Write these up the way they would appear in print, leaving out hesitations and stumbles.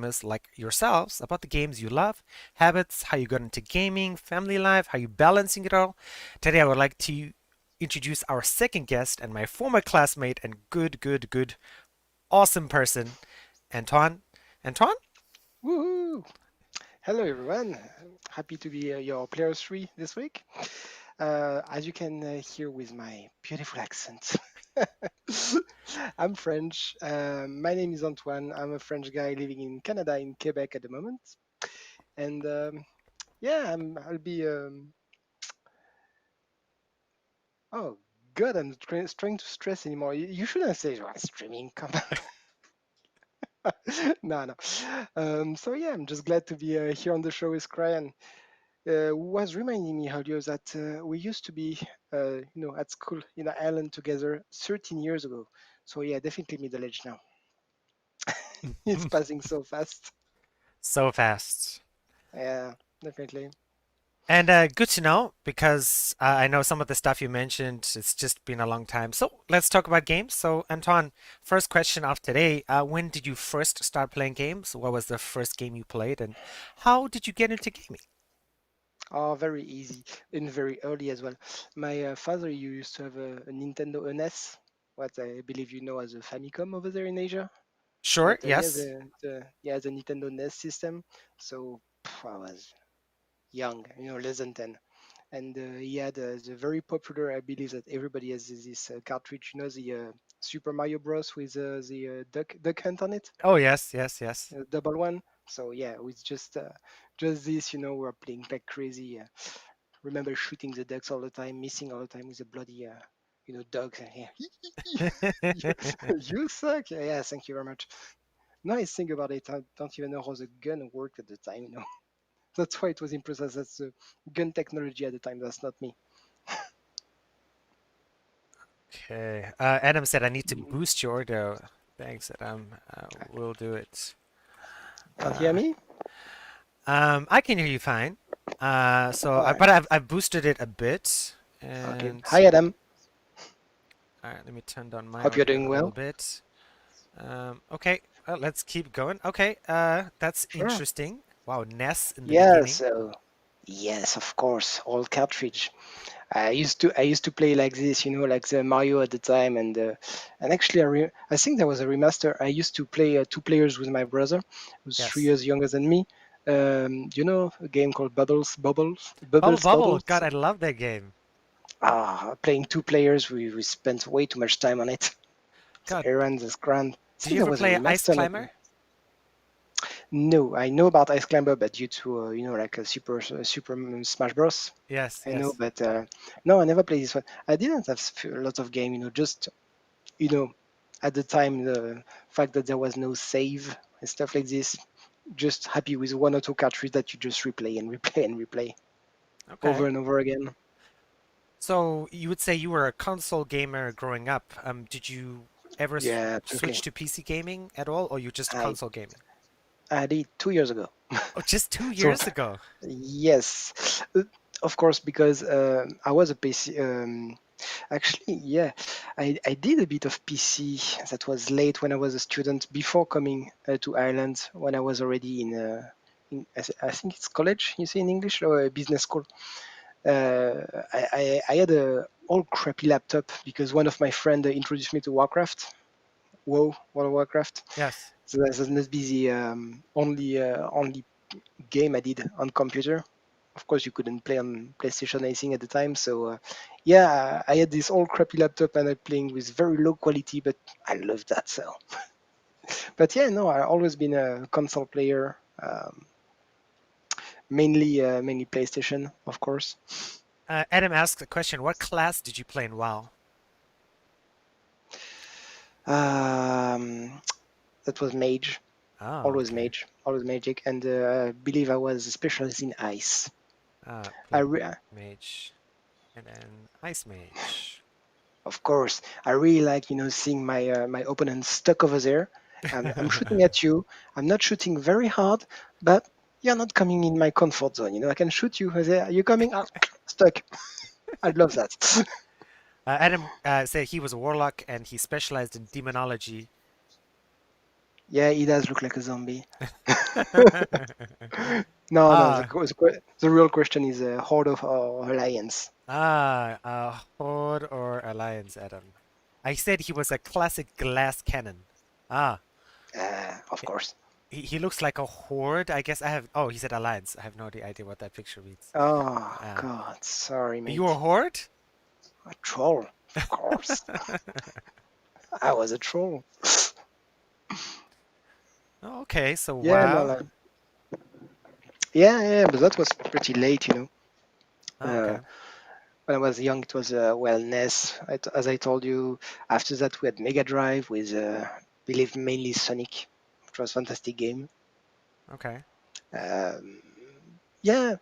like yourselves about the games you love, habits, how you got into gaming, family life, how you balancing it all. Today I would like to introduce our second guest and my former classmate and good, awesome person, Antoine. Antoine? Woohoo! Hello, everyone. Happy to be your player three this week. As you can hear with my beautiful accent, I'm French. My name is Antoine. I'm a French guy living in Canada, in Quebec at the moment. And yeah, I'll be. Oh, God, I'm trying to stress anymore. You shouldn't say streaming. Come on. No, no. So yeah, I'm just glad to be here on the show with Crian. Was reminding me earlier that we used to be, at school in Ireland together 13 years ago. So yeah, definitely middle age now. It's passing so fast. So fast. Yeah, definitely. And good to know because I know some of the stuff you mentioned, it's just been a long time. So let's talk about games. So, Anton, first question of today. When did you first start playing games? What was the first game you played? And how did you get into gaming? Oh, very easy and very early as well. My father used to have a Nintendo NS, what I believe you know as a Famicom over there in Asia. Sure, But yeah, yes. the Nintendo NES system. So I was young, less than 10. And he had the very popular, I believe that everybody has this cartridge, the Super Mario Bros. With the duck hunt on it, Oh, yes. double one. So yeah, with just this, we're playing like crazy. Remember shooting the ducks all the time, missing all the time with the bloody, dogs. Yeah, you, you suck. Yeah, thank you very much. Now I think about it, I don't even know how the gun worked at the time. That's why it was impressive. That's the gun technology at the time. That's not me. Okay. Adam said I need to boost your audio. Thanks, Adam. We'll do it. Can't hear Uh, me? I can hear you fine. All right. But I've boosted it a bit. Okay. And Hi, Adam. all right, let me turn down my Hope you're audio doing a little well. bit. Okay, let's keep going. Okay, that's Sure. interesting. Wow, Ness in the Yeah. beginning. So yes, of course, old cartridge. I used to play like this, like the Mario at the time, and actually I think there was a remaster. I used to play two players with my brother, who's three Yes. years younger than me. A game called Bubbles. Bubble. God, I love that game. Playing two players, we spent way too much time on it. The God, errands is grand. I did you think there ever was a play Ice remaster. Not Climber? No, I know about Ice Climber, but due to like a Super Smash Bros. Yes, I know, yes. but no, I never played this one. I didn't have a lot of game, just you know, at the time the fact that there was no save and stuff like this. Just happy with one or two cartridges that you just replay and replay and replay over Okay. and over again. So you would say you were a console gamer growing up. Did you ever Yeah, switch absolutely. to PC gaming at all, or you just I console gaming? I did 2 years ago. Oh, just two So years ago. yes, of course, because I was a PC. Actually, yeah, I did a bit of PC. That was late when I was a student before coming to Ireland. When I was already I think it's college. You say in English or a business school. I had a old crappy laptop because one of my friend introduced me to Warcraft. Whoa, World of Warcraft. Yes. So that must be the only game I did on computer. Of course, you couldn't play on PlayStation anything at the time. So, yeah, I had this old crappy laptop and I playing with very low quality, but I loved that. So, but yeah, no, I always been a console player, mainly PlayStation, of course. Adam asked the question, what class did you play in WoW? Um, that was Mage, Oh, always okay. Mage, always Magic, and I believe I was specialist in Ice. I Played re- Mage and then Ice Mage. Of course, I really like seeing my opponent stuck over there. I'm shooting at you. I'm not shooting very hard, but you're not coming in my comfort zone. I can shoot you. You're coming out stuck. I love that. Adam said he was a warlock and he specialized in demonology. Yeah, he does look like a zombie. No, no. Ah, The real question is Horde of or Alliance. Horde or Alliance, Adam? I said he was a classic glass cannon. Ah, Of he, course. he looks like a horde. I guess I have. Oh, he said Alliance. I have no idea what that picture means. Oh Ah, God, sorry, you a mate. horde? A troll, of course. I was a troll. Oh, okay, so Yeah, no, WoW. like, yeah, but that was pretty late, Oh, Uh, okay. when I was young, it was well NES. As I told you, after that we had Mega Drive with, believe mainly Sonic, which was a fantastic game. Okay. Um, yeah,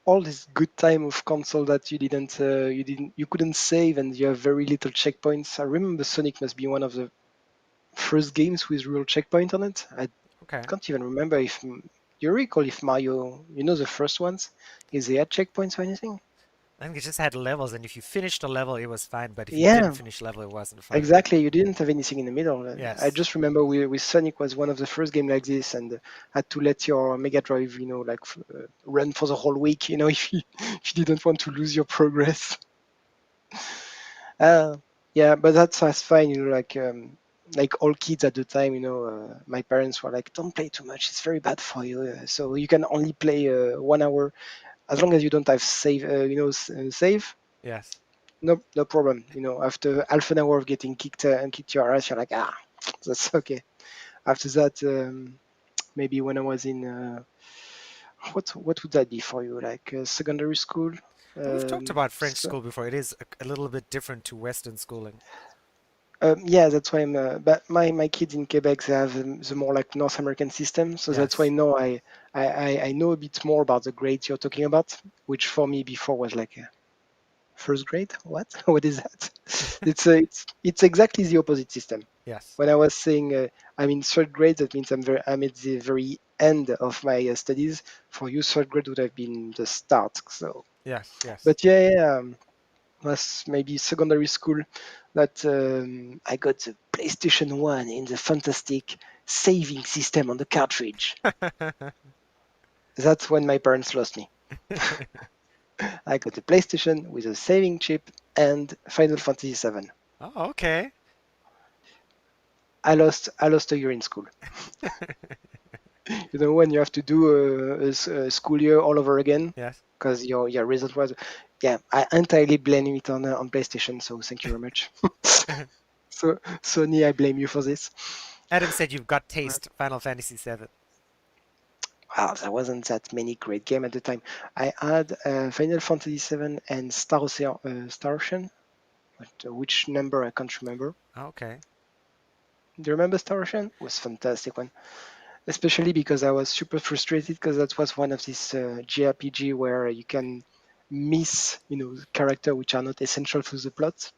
all this good time of console that you couldn't save and you have very little checkpoints. I remember Sonic must be one of the first games with real checkpoint on it. I Okay. can't even remember if you recall if Mario, the first ones, is they had checkpoints or anything? I think it just had levels, and if you finished the level, it was fine. But if you didn't Yeah, finish level, it wasn't fine. exactly. You didn't have anything in the middle. I Yes. just remember with Sonic was one of the first game like this, and had to let your Mega Drive, like run for the whole week, if you didn't want to lose your progress. Uh, yeah, but that's fine. Like all kids at the time, my parents were like, "Don't play too much; it's very bad for you. So you can only play 1 hour as long as you don't have save. Yes. No problem. After half an hour of getting kicked and kicked your ass, you're like, that's okay. After that, maybe when I was in what would that be for you? Like secondary school? We've talked about French So, school before. It is a little bit different to Western schooling. yeah, that's why I'm. But my kids in Quebec, they have the more like North American system, so that's why Yes. now I know a bit more about the grades you're talking about, which for me before was like first grade. What? What is that? It's exactly the opposite system. Yes. When I was saying I'm in third grade, that means I'm at the very end of my studies. For you, third grade would have been the start. So, Yes. Yes. but yeah, was maybe secondary school that I got the PlayStation 1 in the fantastic saving system on the cartridge. That's when my parents lost me. I got a PlayStation with a saving chip and Final Fantasy 7. Oh, okay. I lost a year in school. When you have to do a school year all over again Yes. because your result was, yeah, I entirely blame it on PlayStation. So thank you very much. So Sony, I blame you for this. Adam said you've got taste. Final Fantasy 7. Wow, there wasn't that many great games at the time. I had Final Fantasy 7 and Star Ocean, but which number I can't remember. Okay. Do you remember Star Ocean? It was a fantastic one, especially because I was super frustrated because that was one of these JRPG where you can miss, character which are not essential to the plot.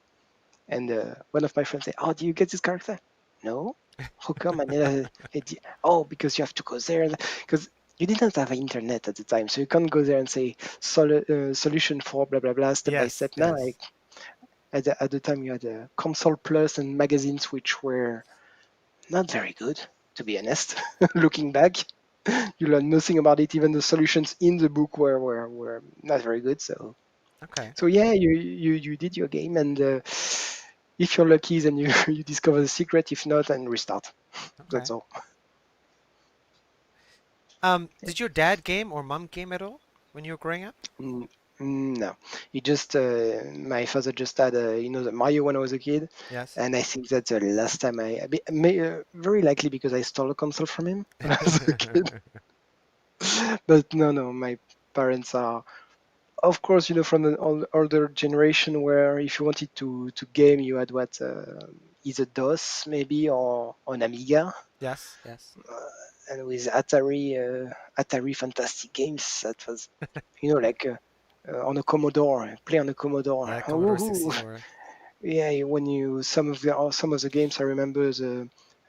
And one of my friends said, "Oh, do you get this character?" No. How come? Oh, because you have to go there. Because you didn't have internet at the time, so you can't go there and say solution for blah blah blah step by Yes. step. Now, Yes. at the time, you had console plus and magazines which were not very good, to be honest. Looking back, you learn nothing about it. Even the solutions in the book were not very good. Okay. So yeah, you did your game, and if you're lucky, then you you discover the secret. If not, then restart. Okay. That's all. Did your dad game or mom game at all when you were growing up? Mm, no, he just my father just had the Mario when I was a kid, Yes. and I think that's the last time very likely because I stole a console from him when I was a kid. But no, my parents are, of course, from an older generation where if you wanted to game, you had what either DOS maybe or an Amiga, Yes. Yes. and with Atari fantastic games that was like on a Commodore, play on a Commodore. Yeah. Commodore Woohoo! 64. Yeah, when you some of the games I remember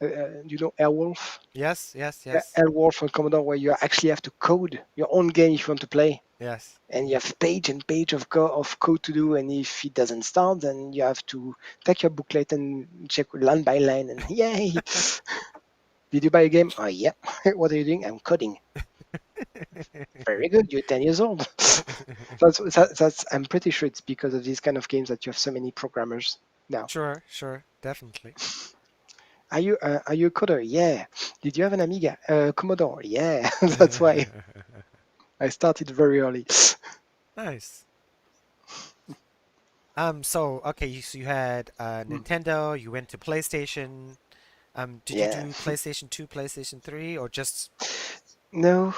Airwolf, Yes. Yes. Yes. Airwolf on Commodore where you actually have to code your own game if you want to play, Yes. and you have page and page of code to do, and if it doesn't start, then you have to take your booklet and check line by line, and yay! Did you buy a game? Oh, yeah. What are you doing? I'm coding. Very good. You're 10 years old. That's. I'm pretty sure it's because of these kind of games that you have so many programmers now. Sure, sure, definitely. Are you a coder? Yeah. Did you have an Amiga? Commodore? Yeah. That's why I started very early. Nice. So okay, so you had Nintendo, you went to PlayStation. Did you Yeah. do PlayStation 2, PlayStation 3, or just No.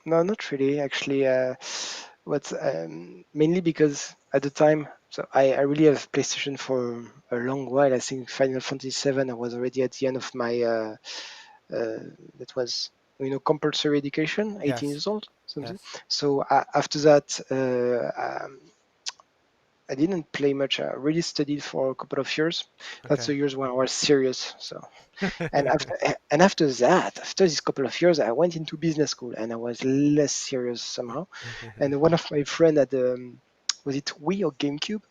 No, not really. Actually, what's mainly because at the time, so I really have PlayStation for a long while. I think Final Fantasy VII. I was already at the end of my uh, that was compulsory education, 18 yes, years old, something. yes. So after that, I didn't play much. I really studied for a couple of years. That's Okay. the years when I was serious. So and after that, after this couple of years, I went into business school and I was less serious somehow. And one of my friend had was it Wii or GameCube,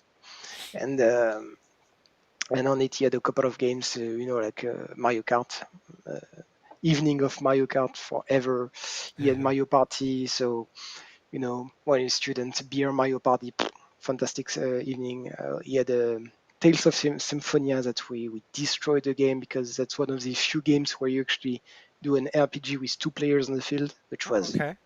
and on it he had a couple of games, like Mario Kart. Uh, Evening of Mario Kart forever. He had Mario Party, so when you're a student, beer Mario Party, fantastic evening. He had Tales of Symphonia that we destroyed the game because that's one of the few games where you actually do an RPG with two players on the field, which Oh, was okay.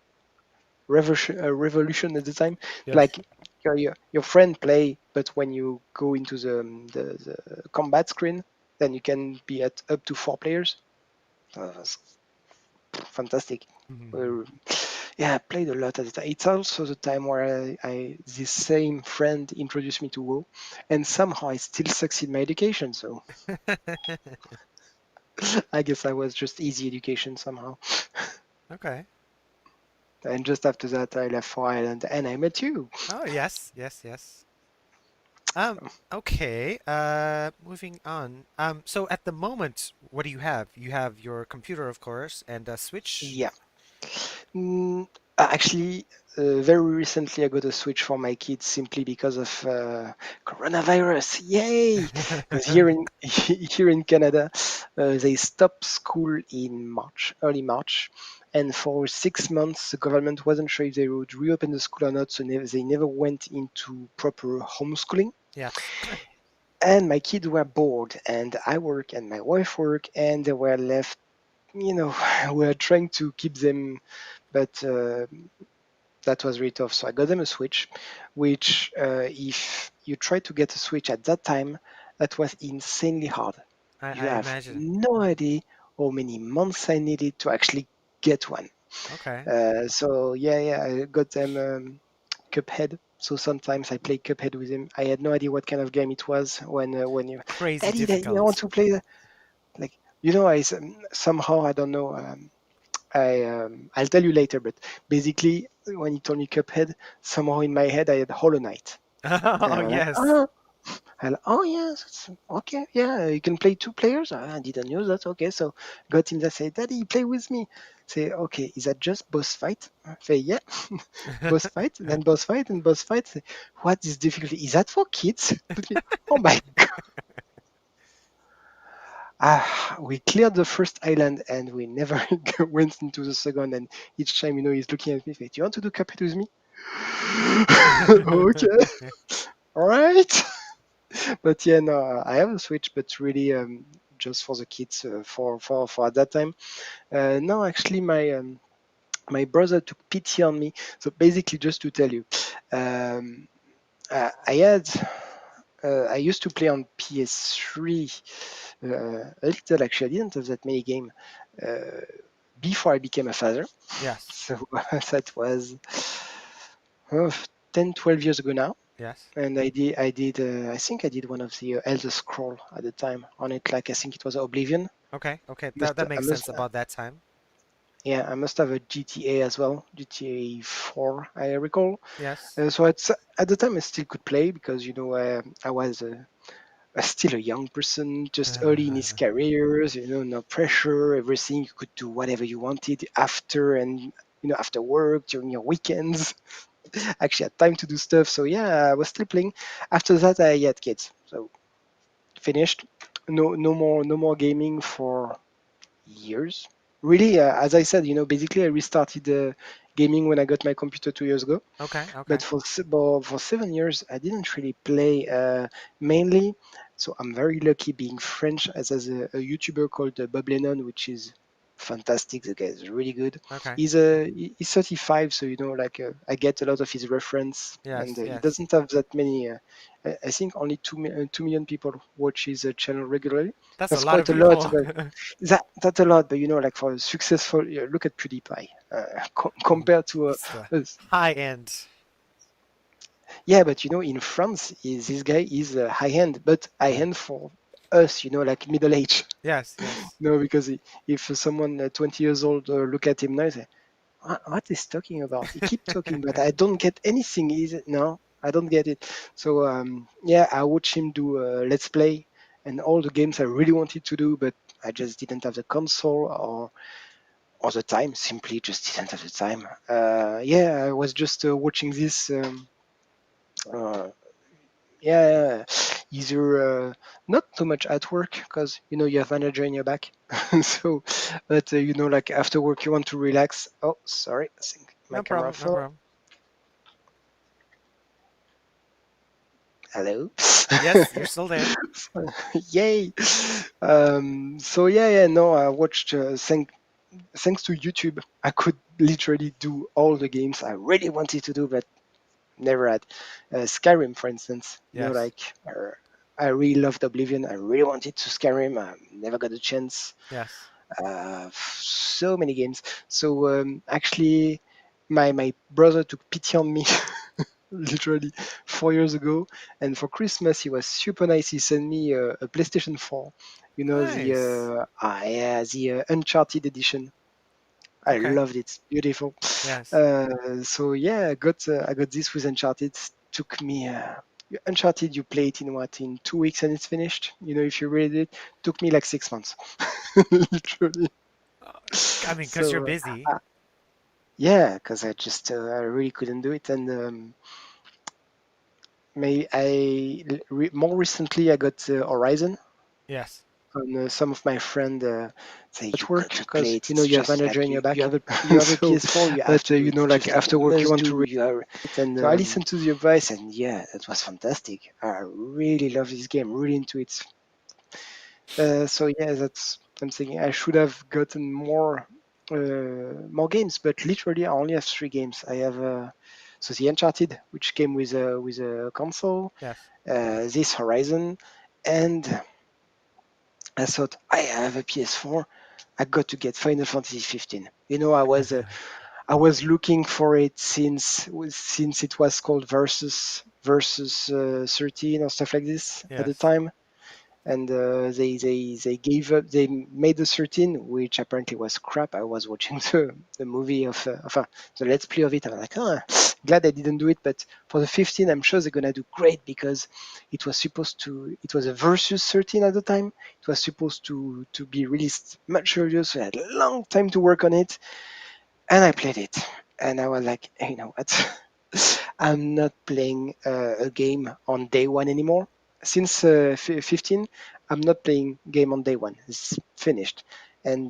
revolution at the time. Yes. Like your friend play, but when you go into the combat screen, then you can be at up to four players. That's fantastic. Uh, yeah, I played a lot at the time. It's also the time where this same friend introduced me to WoW, and somehow I still succeed in my education. So I guess I was just easy education somehow. Okay. And just after that, I left for Ireland, and I met you. Oh, yes, yes, yes. Okay. Moving on. So at the moment, what do you have? You have your computer, of course, and a Switch. Yeah. Mm, actually, very recently I got a Switch for my kids simply because of coronavirus. Yay! Because here in here in Canada, they stopped school in March, early March, and for 6 months the government wasn't sure if they would reopen the school or not, so they never went into proper homeschooling. Yes. And my kids were bored, and I work and my wife work, and they were left. We were trying to keep them, but that was really tough. So I got them a Switch, which, if you try to get a Switch at that time, that was insanely hard. You I have imagine. no idea how many months I needed to actually get one. Okay. So yeah, I got them Cuphead. So sometimes I play Cuphead with him. I had no idea what kind of game it was when you, Crazy Daddy, I want difficult. to play. Like somehow I don't know. I'll tell you later, but basically, when he told me Cuphead, somehow in my head I had Hollow Knight, and Oh, I was like, yes. oh yes, okay, yeah, you can play two players. I didn't know that. Okay, so got him that say, Daddy, play with me. Say, okay, is that just boss fight? I say, yeah, boss fight, then boss fight, and boss fight. Say, what is difficulty? Is that for kids? Oh my we cleared the first island and we never went into the second. And each time, he's looking at me, like, do you want to do Cuphead with me? Okay, all right. But yeah, no, I have a Switch, but really just for the kids, for at that time. No, actually, my brother took pity on me. So basically, just to tell you, um, I had. I used to play on PS3 a little. Actually, I didn't have that many games uh, before I became a father. Yes. So that was uh, 10, 12 years ago now. Yes. And I think I did one of the Elder Scroll at the time on it. Like I think it was Oblivion. Okay. Okay. Must That I makes sense must about that time. Yeah, I must have a GTA as well, GTA 4, I recall. Yes. So at the time I still could play because I was still a young person, just early in his careers, no pressure, everything. You could do whatever you wanted after and after work, during your weekends. Actually had time to do stuff. So yeah, I was still playing. After that I had kids. So finished. No more gaming for years. Really, as I said, basically I restarted gaming when I got my computer 2 years ago. Okay, But okay, for 7 years, I didn't really play mainly. So I'm very lucky being French, as a YouTuber called Bob Lennon, which is fantastic. The guy is really good. okay. He's 35, so like I get a lot of his reference, and Yes, he yes. doesn't have that many. I think only 2 million people watch his channel regularly. That's a That's lot of quite a lot, people. but that's a lot. But like for a successful, look at PewDiePie compared to It's the us. high end. Yeah, but in France, this guy is high end, but high Yeah. end for us, like middle age. Yes, yes. Because if someone 20 years old look at him now, say, what is talking about? He keep talking, but I don't get anything. Is it? No, I don't get it. So yeah, I watch him do let's play and all the games I really wanted to do, but I just didn't have the console or the time. Simply just didn't have the time. Yeah, I was just watching this. Uh, yeah, either not too much at work because you have manager in your back. So, but like after work you want to relax. Oh, sorry, I think my No camera problem, no fell. problem. Hello. Yes, you're still there. Yay. So yeah, no, I watched. Thanks to YouTube, I could literally do all the games I really wanted to do, but never had. Skyrim, for instance, Yes, like I really loved Oblivion. I really wanted to Skyrim. I never got a chance. yes. So many games. So actually, my brother took pity on me literally 4 years ago, and for Christmas he was super nice. He sent me a PlayStation 4. The Nice. yeah, the Uncharted edition. I Okay. loved it. It's beautiful. Yes. So yeah, I got this with Uncharted. Took me Uncharted. You play it in what, in 2 weeks and it's finished. If you read it, took me like 6 months, literally. Uh, I mean, because you're So busy. yeah, because I really couldn't do it, and more recently I got Horizon. Yes. And some of my friend say You at work got to play because it. It's you have just manager like in your you back. have a So, PS4. You have but to. It's like just like a after work you must want to do. read You are it, and so I I listened listened to the advice, and yeah, that was fantastic. I really love this game, really into it. So yeah, that's I'm thinking I should have gotten more games, but literally I only have 3 games. I have so the Uncharted, which came with a console, Yes. this Horizon, and I thought I have a PS4. I got to get Final Fantasy 15. I was looking for it since it was called versus 13 or stuff like this at the Yes. time, and they gave up. They made the 13, which apparently was crap. I was watching the movie of the let's play of it, and I'm like, oh, glad I didn't do it. But for the 15, I'm sure they're gonna do great because it was a versus 13 at the time. It was supposed to be released much earlier, so I had a long time to work on it, and I played it, and I was like, hey, you know what? I'm not playing a game on day one anymore. Since 15, I'm not playing game on day one. It's finished. And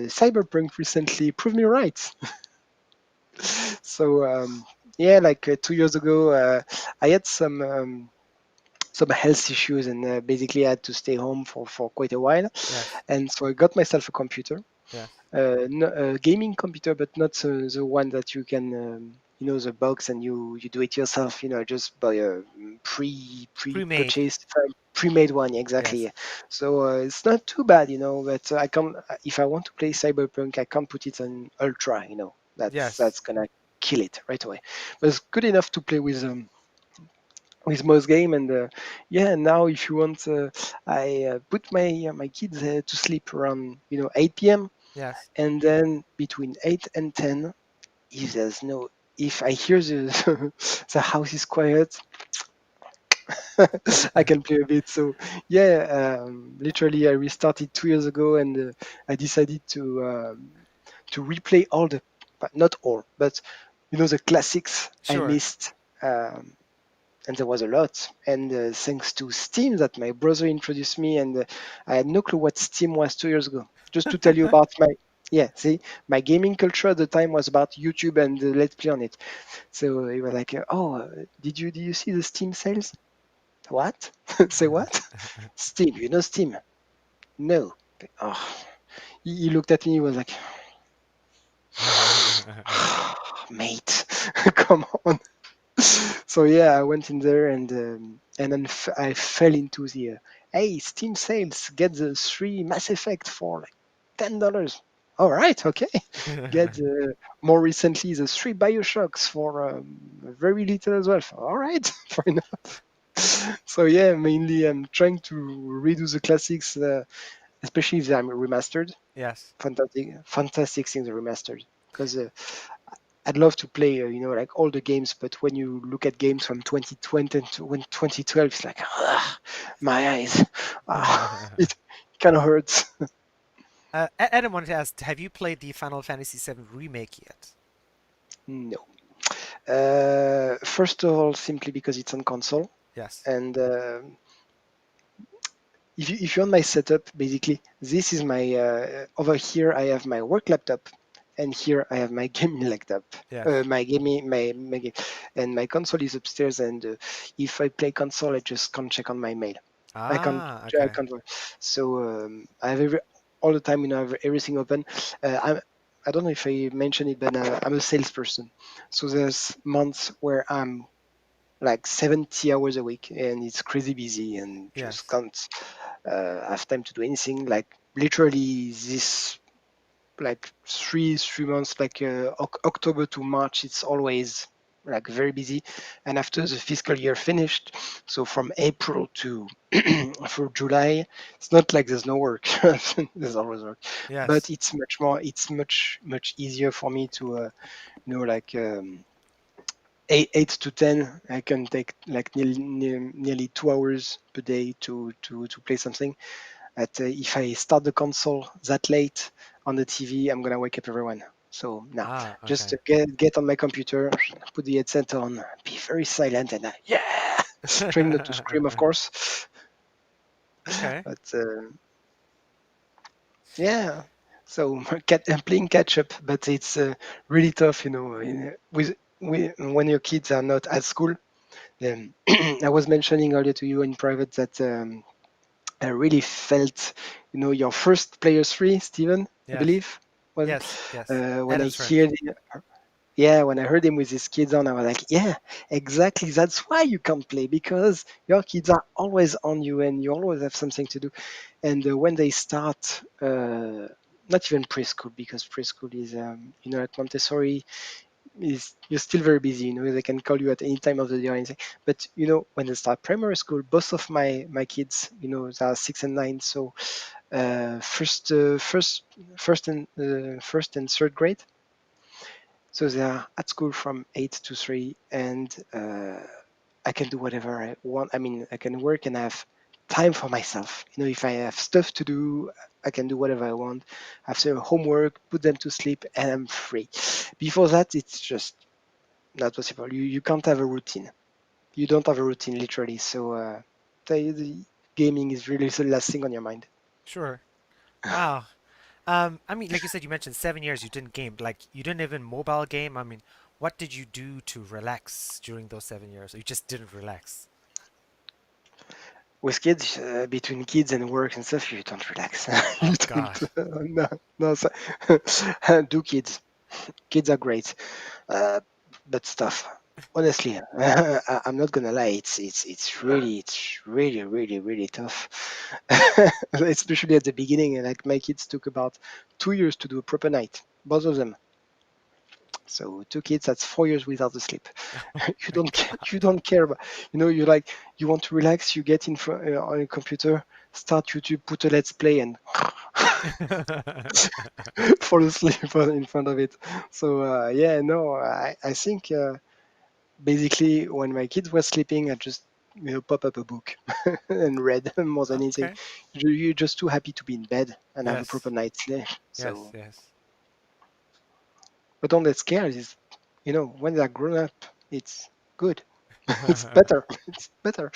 Cyberpunk recently proved me right. So yeah, like 2 years ago, I had some health issues, and basically I had to stay home for quite a while. Yes. And so I got myself a computer, Yes. a gaming computer, but not the one that you can, the box and you do it yourself. Just buy a Pre-made. pre-purchased, pre-made one, exactly. Yes. Yeah. So it's not too bad, But I can, if I want to play Cyberpunk, I can't put it on ultra. That's Yes. gonna kill it right away. But it's good enough to play with most game, and yeah, now if you want, I put my kids to sleep around 8 p.m, Yes. and then between 8 and 10, if there's no if I hear the the house is quiet, I can play a bit. So yeah, literally I restarted 2 years ago, and I decided to replay all but not all, but the classics I Sure. missed. um, and there was a lot. And thanks to Steam, that my brother introduced me, and I had no clue what Steam was 2 years ago. Just to tell you about my yeah, see, my gaming culture at the time was about YouTube and Let's Play on it. So he was like, "Oh, did you see the Steam sales? What? Say what? Steam? You know Steam? No. Oh." He looked at me. He was like, "Mate, come on." So yeah, I went in there, and then I fell into the hey, Steam sales, get the three Mass Effect for like $10. All right, okay. Get more recently the three Bioshocks for very little as well. All right, fair enough. So yeah, mainly I'm trying to redo the classics, especially if they're remastered. Yes. Fantastic, fantastic things are remastered, because I'd love to play, like all the games, but when you look at games from 2020 to when 2012, it's like, my eyes, it kind of hurts. Adam wanted to ask, have you played the Final Fantasy VII remake yet? No. First of all, simply because it's on console, Yes. and if you want my setup, basically, this is my over here. I have my work laptop, and here I have my gaming laptop. Yes. My gaming, my game, and my console is upstairs. And if I play console, I just can't check on my mail. I can't. Ah, I okay. can't. So I have all the time. I have everything open. I don't know if I mentioned it, but I'm a salesperson. So there's months where I'm like 70 hours a week, and it's crazy busy, and just Yes. can't have time to do anything. Like literally this, like three months, like October to March, it's always like very busy. And after the fiscal year finished, so from April to for July, it's not like there's no work. There's always work, but Yes. it's much easier for me to like 8 to 10. I can take like nearly 2 hours per day to play something. If I start the console that late on the TV, I'm gonna wake up everyone. So now, Ah, just okay. get on my computer, put the headset on, be very silent, and yeah, trying not to scream, of course. Okay. But yeah, so I'm playing catch up, but it's really tough, when your kids are not at school. I was mentioning earlier to you in private that I really felt, your first player three, Steven, I Yes. believe, was it? Yes. Yes. When I Adam's friend. hear, yeah, when I heard him with his kids on, I was like, yeah, exactly. That's why you can't play, because your kids are always on you, and you always have something to do. And when they start, not even preschool, because preschool is, at Montessori, is you're still very busy. They can call you at any time of the day or anything. But when they start primary school, both of my kids, they are 6 and 9. So first and third grade. So they are at school from 8 to 3, and I can do whatever I want. I mean, I can work and have time for myself. If I have stuff to do, I can do whatever I want. After homework, put them to sleep, and I'm free. Before that, it's just not possible. You can't have a routine. You don't have a routine, literally. So the gaming is really the last thing on your mind. Sure. Wow. I mean, like you said, you mentioned 7 years you didn't game. Like, you didn't even mobile game. I mean, what did you do to relax during those 7 years? Or you just didn't relax? With kids, between kids and work and stuff, you don't relax. You Oh don't. God. No, no. So, do kids. Kids are great, uh, but stuff. Honestly, I'm not gonna lie. It's really tough, especially at the beginning. And like my kids took about 2 years to do a proper night, both of them. So two kids, that's 4 years without the sleep. Oh You my don't care, you God. don't care about, you like, you want to relax, you get in front on your computer, start YouTube, put a let's play, and fall asleep in front of it. So yeah, no, I think basically when my kids were sleeping, I just pop up a book and read more than anything. Okay. You're just too happy to be in bed and have a proper Yes. night's sleep. Yes. So, Yes. but don't get scared. Is when they're grown up, it's good. It's better. It's better.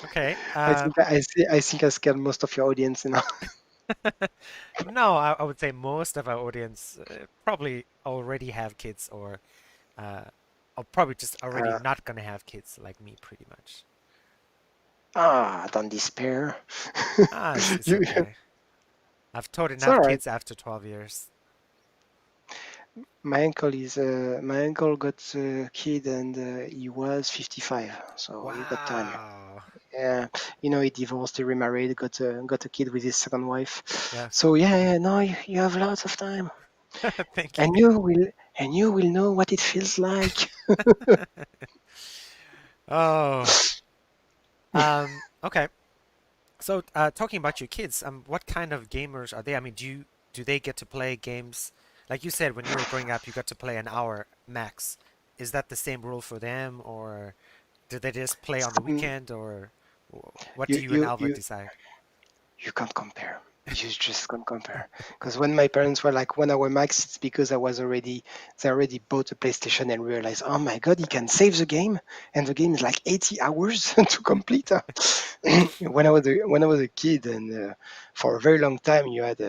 Okay. I think I scared most of your audience now. No, I would say most of our audience probably already have kids uh, or probably just already Uh, not gonna have kids like me, pretty much. don't despair. Ah, it's You, okay. I've taught it's all enough right. kids after 12 years. My uncle got a kid and he was 55, so he got time. Wow. Yeah, he divorced, he remarried, got a kid with his second wife. Yes. So yeah, no, you have lots of time, Thank and you. you will know what it feels like. Oh. Okay. So, talking about your kids, what kind of gamers are they? I mean, do they get to play games? Like you said, when you were growing up, you got to play an hour max. Is that the same rule for them, or do they just play on the Some, weekend, or what do you you and you Albert you decide? you can't compare. You just can't compare. Because when my parents were like 1 hour max, it's because they already bought a PlayStation and realized, oh my god, he can save the game, and the game is like 80 hours to complete. When I was a kid, and for a very long time, you had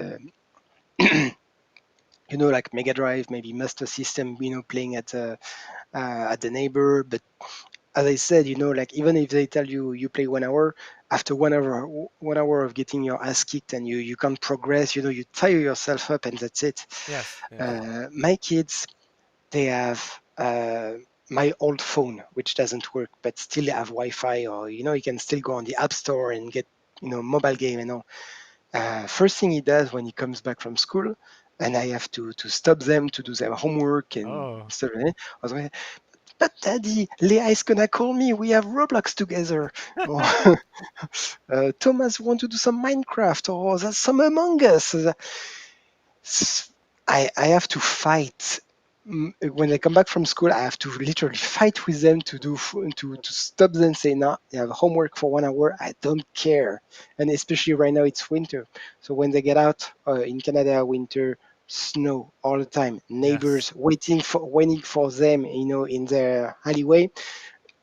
like Mega Drive, maybe Master System, playing at the neighbor. But as I said, like even if they tell you you play 1 hour, after 1 hour of getting your ass kicked and you can't progress, you tire yourself up and that's it. Yes, yes. My kids, they have my old phone, which doesn't work, but still have Wi-Fi, or you can still go on the App Store and get mobile game and all. First thing he does when he comes back from school, and I have to stop them to do their homework and Oh, stuff. I was like, but Daddy, Leah is gonna call me. We have Roblox together. Or Thomas want to do some Minecraft, or there's some Among Us. I have to fight. When they come back from school, I have to literally fight with them to stop them. Say, no, you have homework for 1 hour. I don't care. And especially right now, it's winter. So when they get out in Canada, winter, snow all the time. yes, Neighbors waiting for them, in their alleyway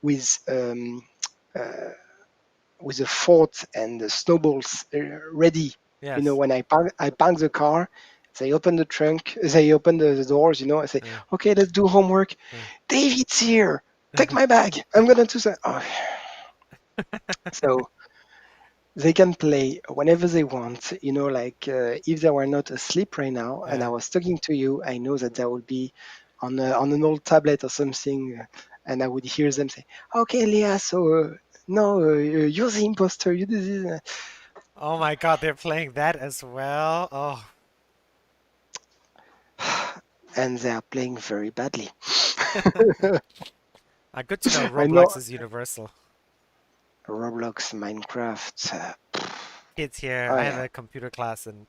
with uh, with a fort and the snowballs ready. yes. When I park the car, they open the trunk, they open the doors. I say, Uh, okay, let's do homework. David's here. Take my bag. I'm gonna do that. Oh. So they can play whenever they want. Like if they were not asleep right now, and I yeah. was talking to you, I know that they would be on an old tablet or something, and I would hear them say, "Okay, Leah, so no, you're the imposter. You do this." Oh my God, they're playing that as well. Oh, And they are playing very badly. good to know I know Roblox is universal. Roblox, Minecraft. Kids here, Oh I have yeah, a computer class, and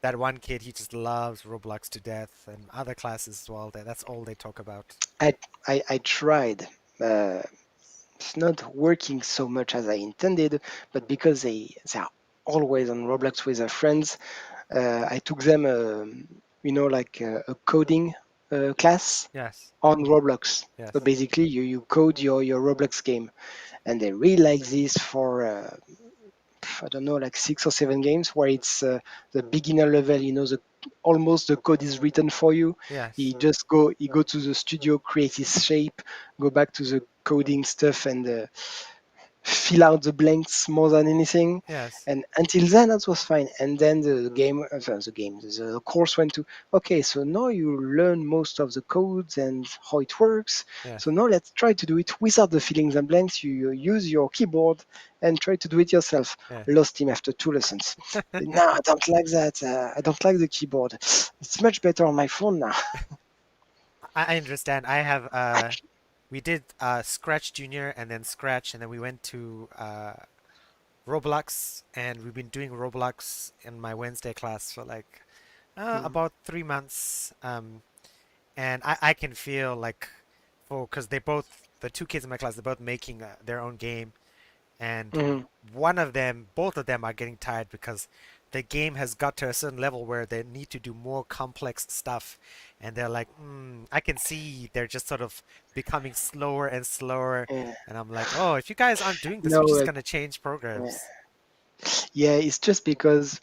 that one kid, he just loves Roblox to death, and other classes as well. That's all they talk about. I I tried. Uh, it's not working so much as I intended, but because they are always on Roblox with their friends, I took them, like a coding class Yes, on Roblox. So yes, basically, you code your Roblox game, and they really like this for I don't know, like 6 or 7 games where it's the beginner level. Almost the code is written for you. yes, He go to the studio, create his shape, go back to the coding stuff, and fill out the blanks more than anything. yes, And until then, that was fine. And then the course went to, okay, so now you learn most of the codes and how it works. So yes, now let's try to do it without the fillings and blanks. You use your keyboard and try to do it yourself. yes. Lost him after 2 lessons. No, I don't like that. I don't like the keyboard. It's much better on my phone now. I understand. We did Scratch Junior and then Scratch, and then we went to Roblox, and we've been doing Roblox in my Wednesday class for like Mm. about 3 months. And I can feel like, because the two kids in my class, they're both making their own game, and Mhm. both of them are getting tired because the game has got to a certain level where they need to do more complex stuff, and they're like, I can see they're just sort of becoming slower and slower, Yeah. and I'm like, oh, if you guys aren't doing this, we're No, just gonna change yeah, programs. yeah, it's just because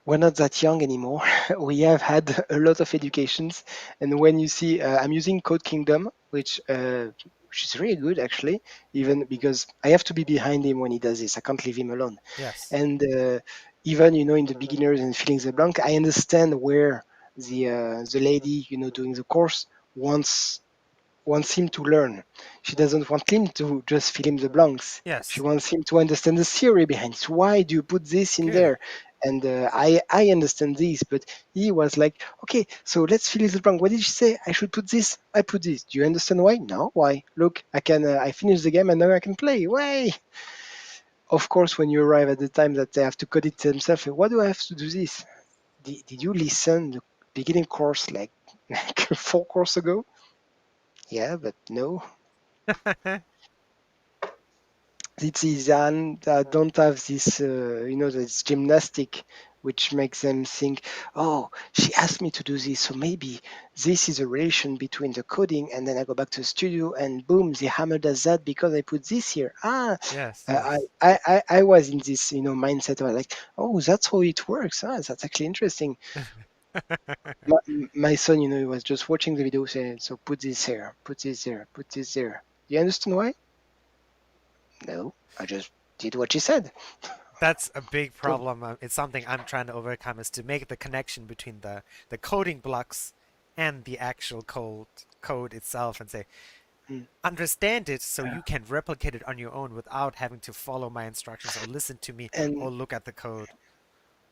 we're not that young anymore. We have had a lot of educations, and when you see, I'm using Code Kingdom, which is really good actually, even because I have to be behind him when he does this. I can't leave him alone. Yes, And even in the beginners and filling the blank, I understand where the lady doing the course wants wants him to learn. She doesn't want him to just fill in the blanks. She yes, wants him to understand the theory behind it. Why do you put this in good. there? And I understand this, but he was like, okay, so let's fill in the blank. What did she say? I should put this. I put this. Do you understand why? No. Why? Look, I can. I finished the game and now I can play. Way. Of course, when you arrive at the time that they have to code it themselves, what do I have to do this? Did you listen the beginning course like 4 course ago? Yeah, but no. It is don't have this this gymnastic which makes them think, oh, she asked me to do this, so maybe this is a relation between the coding, and then I go back to the studio and boom, the hammer does that because I put this here. Yes, I, yes. I was in this mindset of like, oh, that's how it works. That's actually interesting. My son, he was just watching the video saying, so put this here, put this there, put this there. Do you understand why? No, I just did what she said. That's a big So, problem. It's something I'm trying to overcome is to make the connection between the coding blocks and the actual code itself and say, mm, understand it so yeah. you can replicate it on your own without having to follow my instructions or listen to me And or look at the code.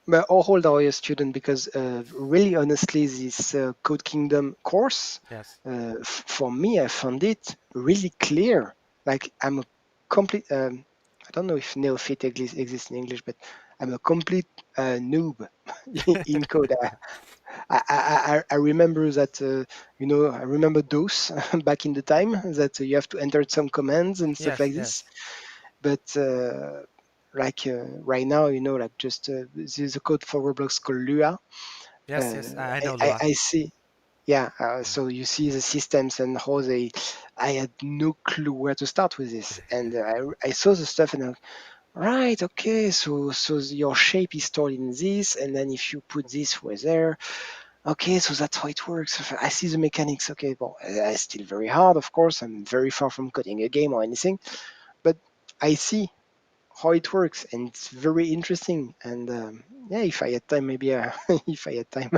but I'll hold our student because really honestly, this Code Kingdom course, Yes. for me, I found it really clear. Like I'm a complete. I don't know if neophyte exists in English, but I'm a complete noob in code. I remember that I remember DOS back in the time that you have to enter some commands and stuff Yes, like this. yes. But right now, like just there's a code for Roblox called Lua. Yes, Uh, yes. I I, know I, Lua. I see. Yeah, Yeah. so you see the systems and how they. I had no clue where to start with this, and I saw the stuff and right, okay, so your shape is stored in this, and then if you put this where there, okay, so that's how it works. I see the mechanics. Okay, well, it's still very hard, of course. I'm very far from coding a game or anything, but I see how it works, and it's very interesting. And yeah, if I had time, maybe if I had time,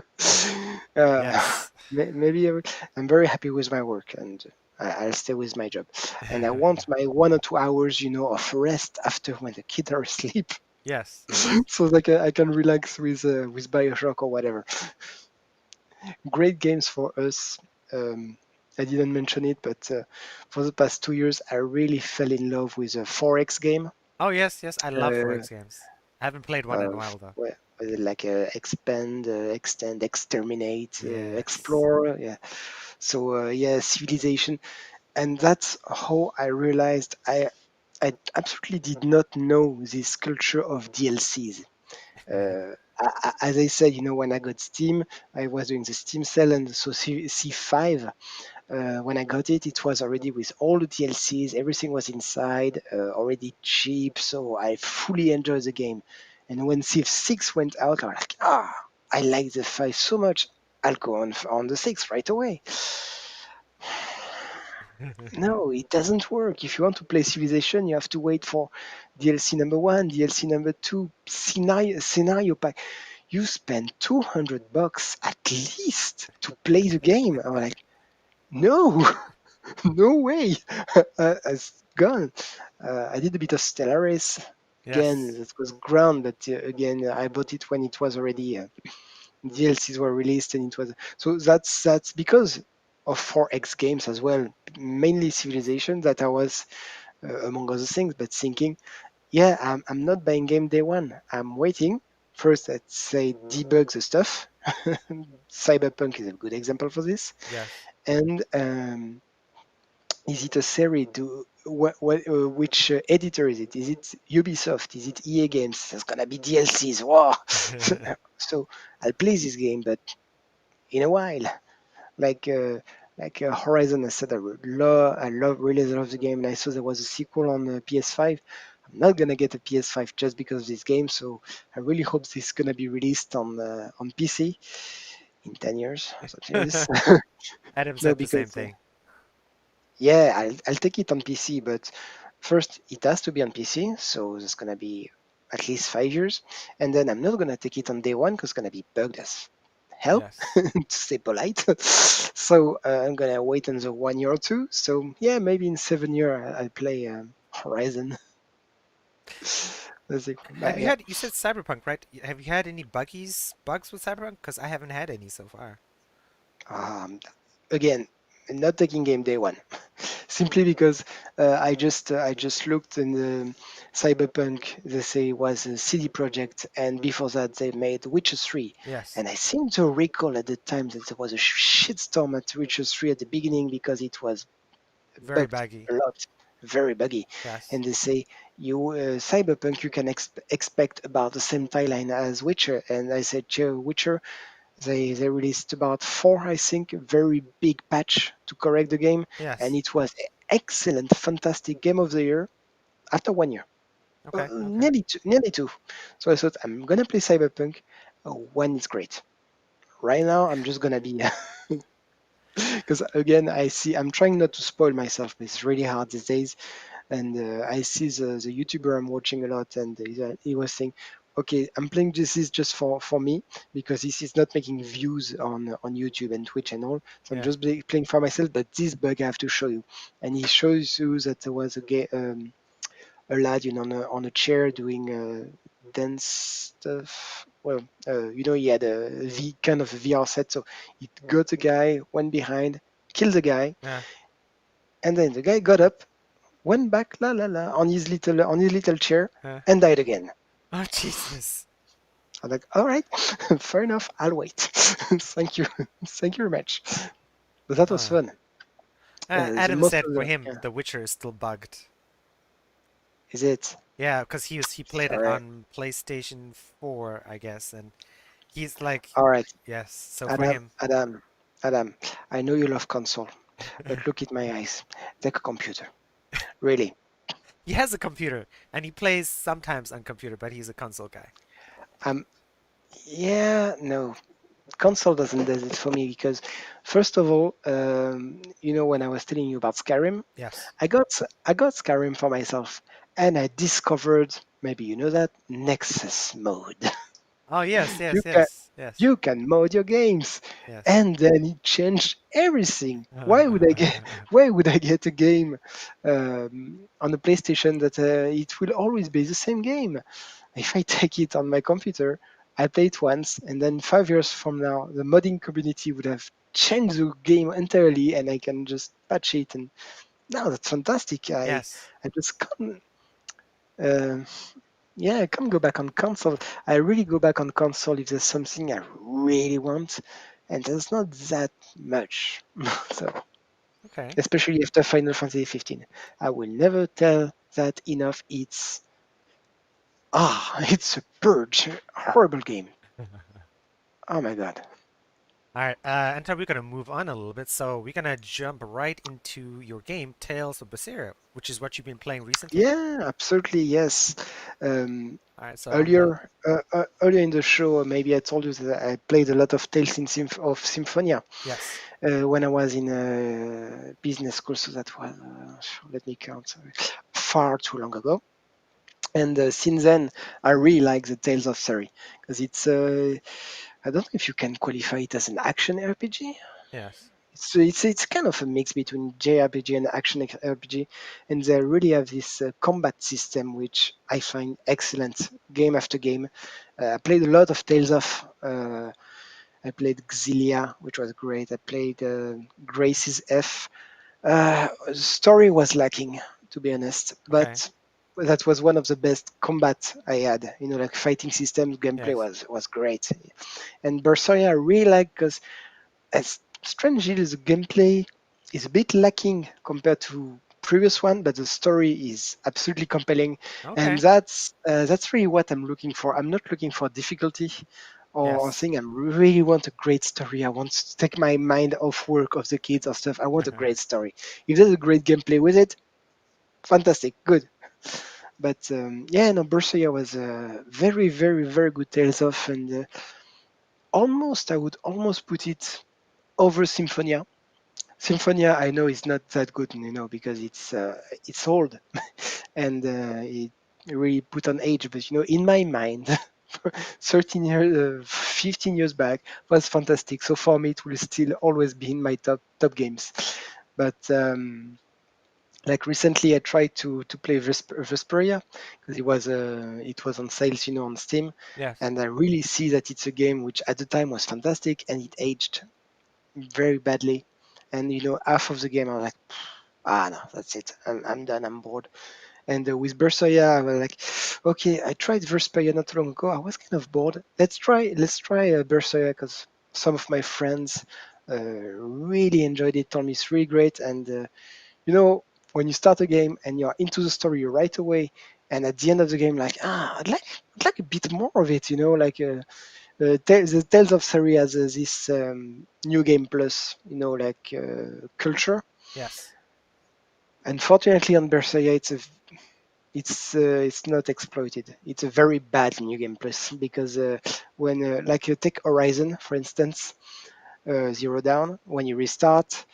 Yes. maybe I'm very happy with my work, and I'll stay with my job. And I want my 1 or 2 hours, of rest after when the kids are asleep, Yes, yes. so like I can relax with Bioshock or whatever. Great games for us. I didn't mention it, but for the past 2 years, I really fell in love with a 4X game. Oh, yes, yes. I love Uh, 4X games. I haven't played one in a uh, while though. like expand, extend, exterminate, Yes. explore. Yeah. So yeah, civilization, and that's how I realized I absolutely did not know this culture of DLCs. As I said, when I got Steam, I was doing the Steam sale, and so C5. When I got it, it was already with all the DLCs. Everything was inside, already cheap. So I fully enjoyed the game. And when Civ 6 went out, I was like, I like the 5 so much. I'll go on the 6 right away. No, it doesn't work. If you want to play Civilization, you have to wait for DLC number one, DLC number two, scenario pack. You spend $200 at least to play the game. I'm like, no, no way. It's gone. I did a bit of Stellaris. Again, Yes. that was ground, but again, I bought it when it was already DLCs were released, and it was so that's because of 4X games as well, mainly Civilization, that I was among other things, but thinking, yeah, I'm not buying game day one. I'm waiting. First, let's say debug the stuff. Cyberpunk is a good example for this. Yes. And is it a series? which editor is it? Is it Ubisoft? Is it EA Games? There's gonna be DLCs. Wow! So I'll play this game, but in a while, like uh, Horizon. I said really love the game, and I saw there was a sequel on the PS5. I'm not gonna get a PS5 just because of this game, so I really hope this is gonna be released on PC in 10 years, something like this. Adam No, said the same because thing. yeah, I'll take it on PC, but first it has to be on PC, so it's gonna be at least 5 years, and then I'm not gonna take it on day one because it's gonna be bugged as hell, Yes. to say polite. So I'm gonna wait until 1 year or two. So yeah, maybe in 7 year I'll play Horizon. Let's see. Have But you yeah, had, you said Cyberpunk, right? Have you had any bugs with Cyberpunk? Because I haven't had any so far. um, again, not taking game day one. Simply because I just looked in the Cyberpunk. They say it was a CD project, and before that they made Witcher 3. Yes. And I seem to recall at the time that there was a shitstorm at Witcher 3 at the beginning because it was Very bugged baggy. a lot, very buggy. Yes. And they say you Cyberpunk you can expect about the same timeline as Witcher. And I said, Witcher they released about four, I think, very big patch to correct the game, and Yes. it was excellent, fantastic game of the year after 1 year, Okay. Okay. nearly two. So I thought I'm gonna play Cyberpunk when it's great. Right now, I'm just gonna be because again, I'm trying not to spoil myself, but it's really hard these days. And I see the YouTuber I'm watching a lot, and he was saying, "Okay, I'm playing this is just for me because this is not making views on YouTube and Twitch and all. So I'm Yeah. just playing for myself. But this bug I have to show you." And he shows you that there was a lad, on a chair doing dance stuff. Well, he had a kind of VR set, so he got the guy, went behind, killed the guy, Yeah. and then the guy got up, went back, la la la, on his little chair, Yeah. and died again. Oh Jesus. I'm like, all right, fair enough, I'll wait. Thank you, thank you very much. But that was Uh, fun. The Adam most said of for the him yeah, The Witcher is still bugged. is it? Yeah, because he played it All right, on PlayStation 4, I guess, and he's like, all right, yes. So for Adam, him, Adam, Adam. I know you love console, but look at my eyes. Take a computer, really. he has a computer and he plays sometimes on computer, but he's a console guy. Um, yeah, no, console doesn't does it for me because, first of all, when I was telling you about Skyrim, Yes. I got I got Skyrim for myself, and I discovered maybe you know that Nexus mode. Oh yes, you yes, can yes, yes, you can mod your games, yes. and then it changed everything. Why would I get a game on the PlayStation that it will always be the same game? If I take it on my computer, I play it once, and then 5 years from now, the modding community would have changed the game entirely, and I can just patch it. And now that's fantastic. I Yes. I just can't. Uh, yeah, I can't go back on console. I really go back on console if there's something I really want, and there's not that much. So, Okay. especially after Final Fantasy 15, I will never tell that enough. It's a purge, horrible game. Oh my god. All right, Anton, we're gonna move on a little bit, so we're gonna jump right into your game, Tales of Berseria, which is what you've been playing recently. Yeah, absolutely, yes. Um, All right, so on the earlier in the show, maybe I told you that I played a lot of Tales of Symphonia yes, when I was in business school. So that was, let me count, far too long ago. And since then, I really like the Tales of Seri because I don't know if you can qualify it as an action RPG. yes, It's kind of a mix between JRPG and action RPG, and they really have this combat system which I find excellent game after game. I played a lot of Tales of. I played Xillia, which was great. I played Grace's F. The story was lacking, to be honest, okay, but that was one of the best combat I had. Like fighting systems, gameplay yes, was great. And Berseria I really like because as strangely the gameplay is a bit lacking compared to previous one, but the story is absolutely compelling, and Okay. that's really what I'm looking for. I'm not looking for difficulty or Yes. thing. I really want a great story. I want to take my mind off work, of the kids, or stuff. I want a great story. If there's a great gameplay with it, fantastic, good. But yeah, no, Berseria was very, very, very good Tales of, and almost I would almost put it over Symphonia. Symphonia, I know is not that good, because it's old and it really put on age. But in my mind, 13 years, 15 years back was fantastic. So for me, it will still always be in my top games. But like recently, I tried to play Vesperia because it was on sales, on Steam, Yes. and I really see that it's a game which at the time was fantastic, and it aged very badly. And half of the game, I was like, no, that's it. I'm done. I'm bored. And with Berseria, I was like, okay, I tried Vesperia not too long ago. I was kind of bored. Let's try Berseria because some of my friends really enjoyed it. Told me it's really great. And you know, when you start a game and you're into the story right away, and at the end of the game, like, I'd like a bit more of it. Like. The Tales of Series has this new game plus, like culture. Yes. Unfortunately, on Berseria, it's not exploited. It's a very bad new game plus because when like you take Horizon for instance, Zero Down, when you restart,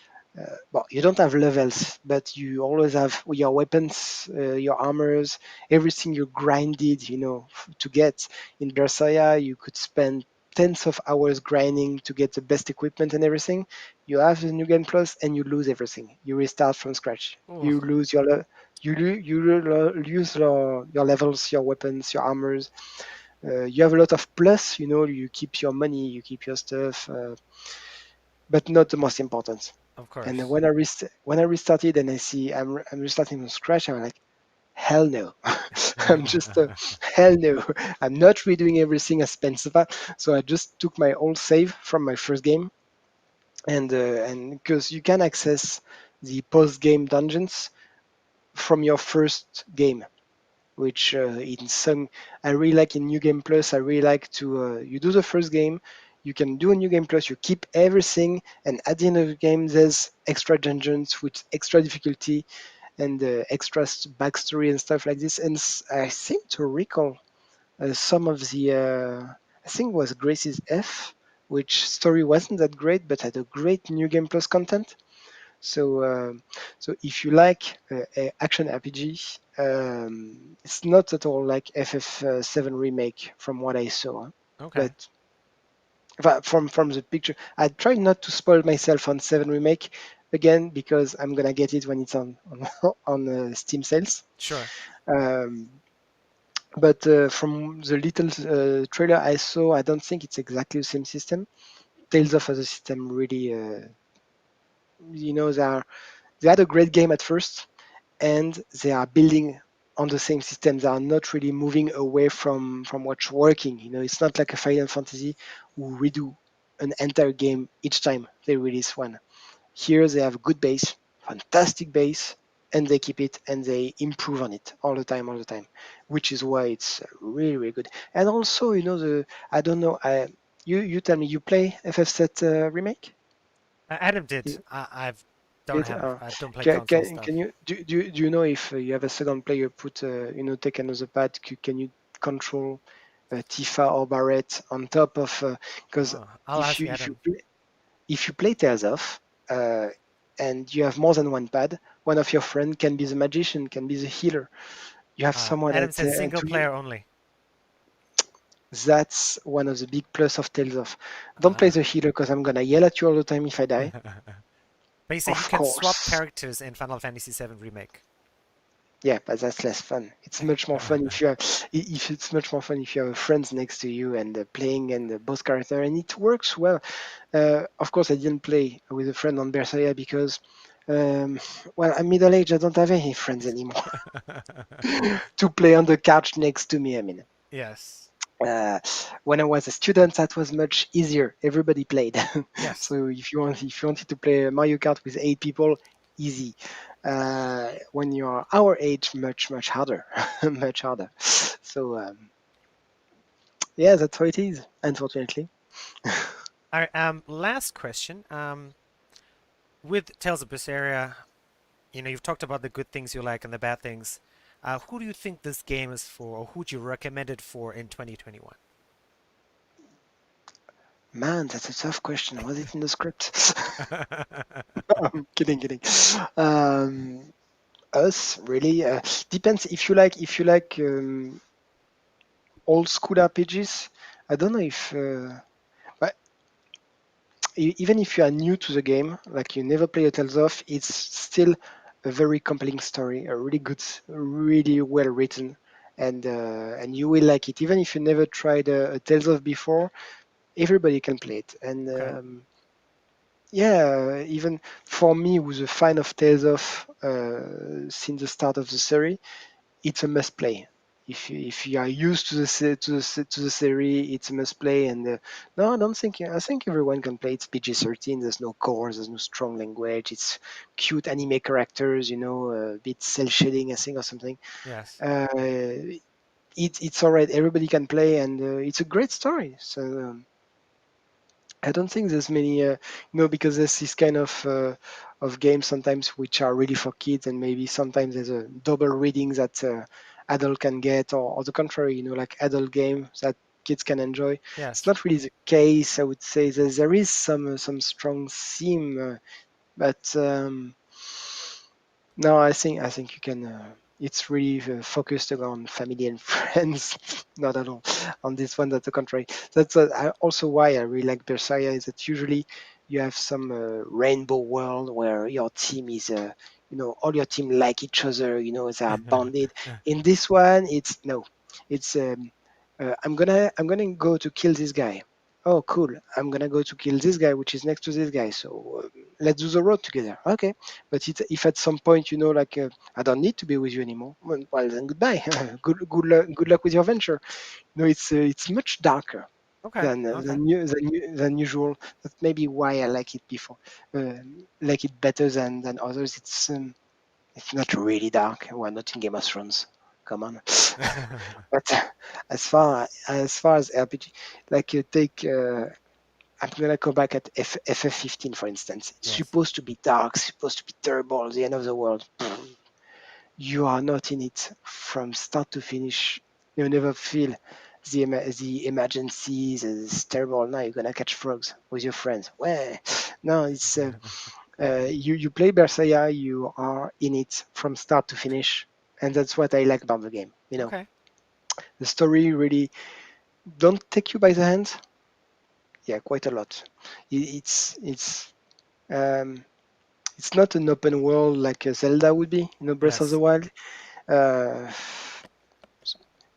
well, you don't have levels, but you always have your weapons, your armors, everything you grinded, to get. In Berseria, you could spend tens of hours grinding to get the best equipment and everything. You have the new game plus, and you lose everything. You restart from scratch. Ooh, You lose lose your levels, your weapons, your armors. You have a lot of plus. You keep your money, you keep your stuff. But not the most important. of And course. when I restarted and I see I'm restarting from scratch, I'm like, hell no. I'm just hell no. I'm not redoing everything as Spencer. So I just took my old save from my first game, and because you can access the post game dungeons from your first game, which in some I really like in New Game Plus. I really like to you do the first game, you can do a New Game Plus, you keep everything, and at the end of the game there's extra dungeons with extra difficulty and extra backstory and stuff like this. And I seem to recall some of the I think it was Grace's F, which story wasn't that great but had a great New Game Plus content. So, so if you like action RPG, it's not at all like FF7 remake from what I saw, Okay. but from the picture, I try not to spoil myself on 7 remake again because I'm gonna get it when it's on on Steam sales. Sure. Um, but from the little trailer I saw, I don't think it's exactly the same system. Tales of as a system really, they had a great game at first, and they are building on the same system. They are not really moving away from what's working. It's not like a Final Fantasy who redo an entire game each time they release one. Here they have a good base, fantastic base, and they keep it and they improve on it all the time, which is why it's really, really good. And also, the I don't know, you tell me, you play FF Set remake? Adam did. Is I've don't it? have. I don't play Can, console can stuff. you do you know if you have a second player put take another pad? Can you control Tifa or Barret on top of because Oh, I'll ask if you Adam. play Tales of uh, and you have more than one pad, one of your friend can be the magician, can be the healer. You have someone Adam that says single to player only. that's one of the big plus of Tales of. Don't play Ah. the healer because I'm gonna yell at you all the time if I die. But you say you Of can swap course. characters in Final Fantasy VII Remake. Yeah, but that's less fun. It's much more fun if you have, if it's much more fun if you have friends next to you and playing and both character, and it works well. Of course, I didn't play with a friend on Berseria because, um, well, I'm middle aged. I don't have any friends anymore to play on the couch next to me. I mean, Yes. uh, when I was a student, that was much easier. Everybody played. Yes. So if you wanted to play Mario Kart with 8 people, easy. When you're our age, much harder, much harder. So yeah, that's how it is, unfortunately. All right, last question. With Tales of Berseria, you've talked about the good things you like and the bad things. Who do you think this game is for, or who would you recommend it for in 2021? Man, that's a tough question. Was it in the script? I'm kidding. Um, us really depends if you like old school RPGs. I don't know if but even if you are new to the game, like you never play a Tales of, it's still a very compelling story, a really good, really well written, and you will like it. Even if you never tried a Tales of before, everybody can play it. And Okay. yeah, even for me, who's a fan of Tales of since the start of the series, it's a must play. If you are used to the series, it's a must play. And no, I don't think I think everyone can play. It's PG-13. There's no gore. There's no strong language. It's cute anime characters. A bit cel shading, I think, or something. Yes. It's all right. Everybody can play, and it's a great story. So. I don't think there's many, because there's this kind of games sometimes which are really for kids, and maybe sometimes there's a double reading that adult can get, or the contrary, like adult game that kids can enjoy. It's Yes. not really the case. I would say there is some strong theme, but no, I think you can. It's really focused on family and friends, not at all on this one. That's the contrary. That's also why I really like Berseria. Is that usually you have some rainbow world where your team is, all your team like each other. They are bonded. In this one, it's no. It's I'm gonna go to kill this guy. Oh, cool. I'm gonna go to kill this guy, which is next to this guy. So let's do the road together. Okay, but if at some point like I don't need to be with you anymore, well then goodbye. Good luck with your venture. No, it's much darker Okay. than Okay. than usual. That's maybe why I like it like it better than others. It's not really dark. We're not in Game of Thrones. Come on. But as far as RPG, like you take I'm gonna go back at FF15 for instance. It's Yes. supposed to be dark, supposed to be terrible, the end of the world. You are not in it from start to finish. You never feel the emergencies. It's terrible. Now you're gonna catch frogs with your friends. Well, no, it's you play Berseria. You are in it from start to finish, and that's what I like about the game. Okay. The story really don't take you by the hand. Yeah, quite a lot. It's um, it's not an open world like a Zelda would be, Breath of the Yes. Wild. Uh,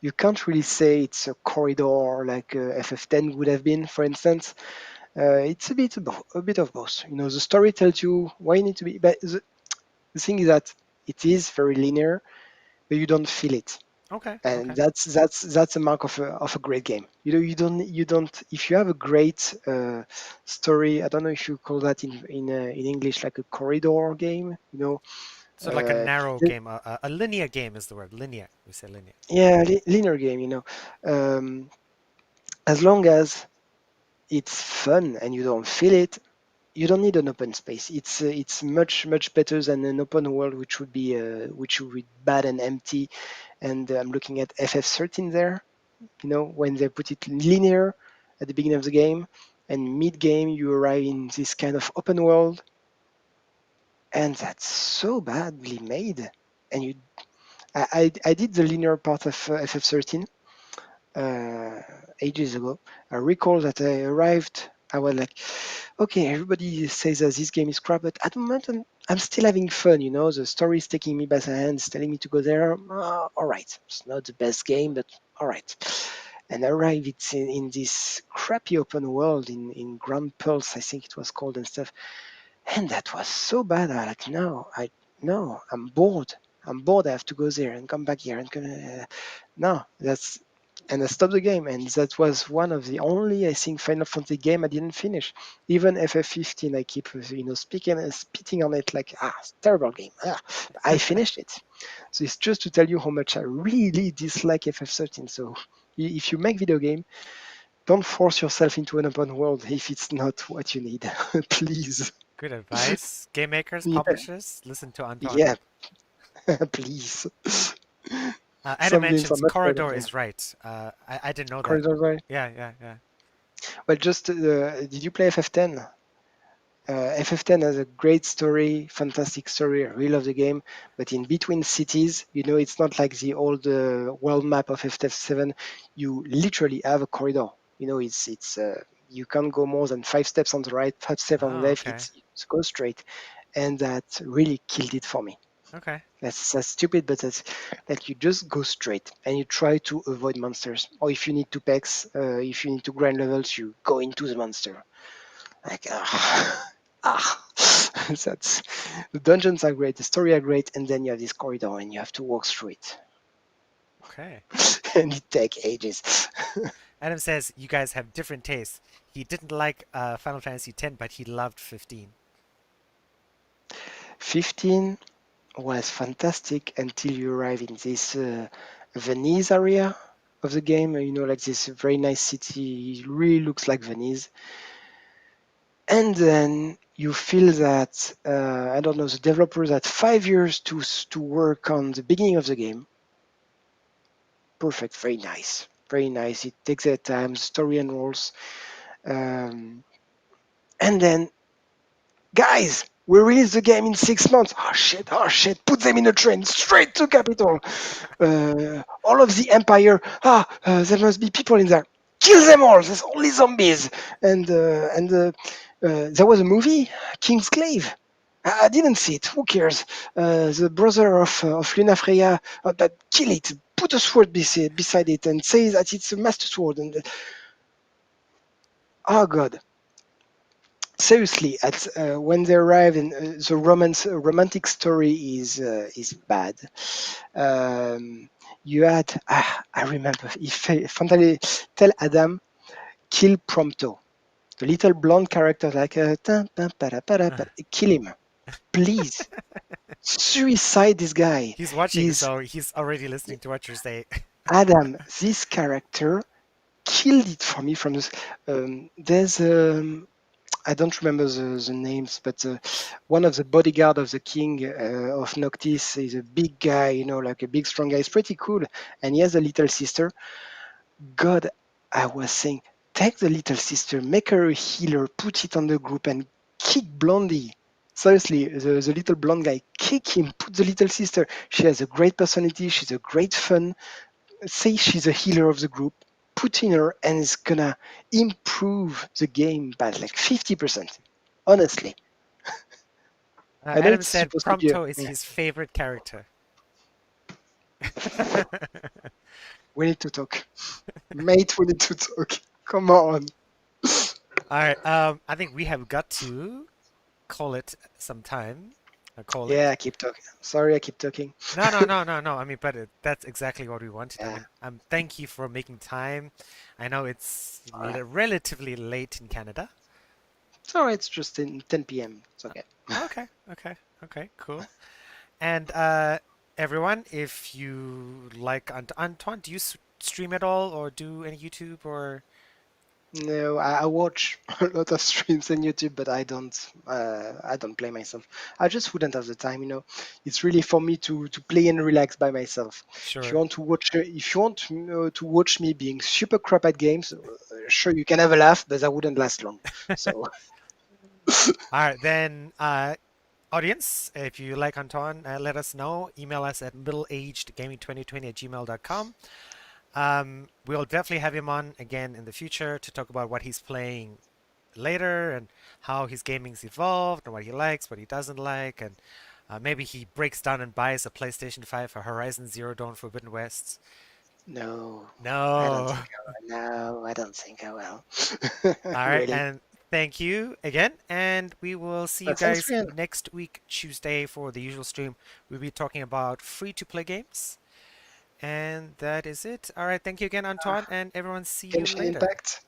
you can't really say it's a corridor like FF10 would have been, for instance. It's a bit of both. The story tells you why you need to be, but the thing is that it is very linear, but you don't feel it. Okay. And Okay. that's a mark of a great game. You don't if you have a great story. I don't know if you call that in English like a corridor game. So like a Uh, narrow the- game, a linear game is the word. Linear. We say linear. yeah, linear game. As long as it's fun and you don't feel it, you don't need an open space. It's much better than an open world, which would be bad and empty. And I'm looking at FF13 there. When they put it linear at the beginning of the game, and mid game you arrive in this kind of open world, and that's so badly made. And I did the linear part of FF13 uh, ages ago. I recall that I arrived. I was like, okay, everybody says that this game is crap, but at the moment I'm still having fun. The story is taking me by the hand, it's telling me to go there. All right, it's not the best game, but all right. And I arrived it's in this crappy open world in Grand Pulse, I think it was called and stuff. And that was so bad. I like, no, I'm bored. I'm bored. I have to go there and come back here and come. No, and I stopped the game. And that was one of the only, I think, Final Fantasy game I didn't finish. Even FF15, I keep speaking and spitting on it like it's a terrible game. But I finished it. So it's just to tell you how much I really dislike FF13. So if you make video game, don't force yourself into an open world if it's not what you need. Please. Good advice. Game makers, Yeah, publishers, listen to Antoine. yeah, please. Adam Some games are mentions much better. corridor Yeah. is right. I didn't know that. Corridor Drive. Yeah, yeah, yeah. Well, just did you play FF10? FF10 has a great story, fantastic story. I really love the game. But in between cities, it's not like the old world map of FF7. You literally have a corridor. It's you can't go more than 5 steps on the right, 5 steps on the Oh, left. okay. It's go straight, and that really killed it for me. Okay. That's stupid, but that's like you just go straight and you try to avoid monsters. Or if you need to pex, if you need to grind levels, you go into the monster. Like that's the dungeons are great, the story are great, and then you have this corridor and you have to walk through it, Okay. and it takes ages. Adam says you guys have different tastes. He didn't like Final Fantasy X, but he loved 15. 15 was fantastic until you arrive in this Venice area of the game. Like this very nice city. It really looks like Venice. And then you feel that I don't know, the developers had 5 years to work on the beginning of the game. Perfect, very nice, very nice. It takes their time, story unrolls, um, and then guys, we release the game in 6 months. Oh shit, put them in a train straight to capital. All of the empire. There must be people in there. Kill them all. There's only zombies. And there was a movie, Kingsglaive. I didn't see it. Who cares? The brother of Luna Freya. But kill it. Put a sword beside it and say that it's a master sword. And oh god, seriously, when they arrive, and the romantic story is bad. You had, I remember, if Fantale tell Adam kill Prompto, the little blonde character, like kill him, please. Suicide this guy. He's watching, Is so he's already listening to what you're saying. Adam, this character killed it for me from this. There's I don't remember the names, but one of the bodyguard of the king of Noctis is a big guy, like a big strong guy. It's pretty cool, and he has a little sister. God, I was saying, take the little sister, make her a healer, put it on the group, and kick Blondie. Seriously, the little blonde guy, kick him, put the little sister. She has a great personality, she's a great fun. Say she's a healer of the group, put in her, and it's gonna improve the game by like 50%. Honestly, I know Adam it's said supposed to be a Prompto is yeah. his favorite character. We need to talk, mate. We need to talk. Come on. All right. I think we have got to call it some time. Call Yeah, it. I keep talking. Sorry, I keep talking. No, no, no, no, no. I mean, but that's exactly what we wanted. I Yeah, mean, thank you for making time. I know it's all right. relatively late in Canada. It's all right. It's just in 10 p.m. It's Uh, okay. okay, okay, okay, cool. And everyone, if you like Antoine, do you stream at all or do any YouTube or? No, I watch a lot of streams on YouTube, but I don't play myself. I just wouldn't have the time. It's really for me to play and relax by myself. If you Sure. want to watch, to watch me being super crap at games, sure you can have a laugh, but that wouldn't last long. So All right, then, audience, if you like Antoine, let us know. Email us at middleagedgaming2020@gmail.com. We'll definitely have him on again in the future to talk about what he's playing later and how his gaming's evolved and what he likes, what he doesn't like, and maybe he breaks down and buys a PlayStation 5 for Horizon Zero Dawn Forbidden West. no, I don't No. think I will. No, I don't think I will. All right, Really. and thank you again, and we will see you Thanks, guys Crian. next week, Tuesday, for the usual stream. We'll be talking about free-to-play games. And that is it. All right. Thank you again, Uh, Antoine, and everyone. See you Genshin later. Impact.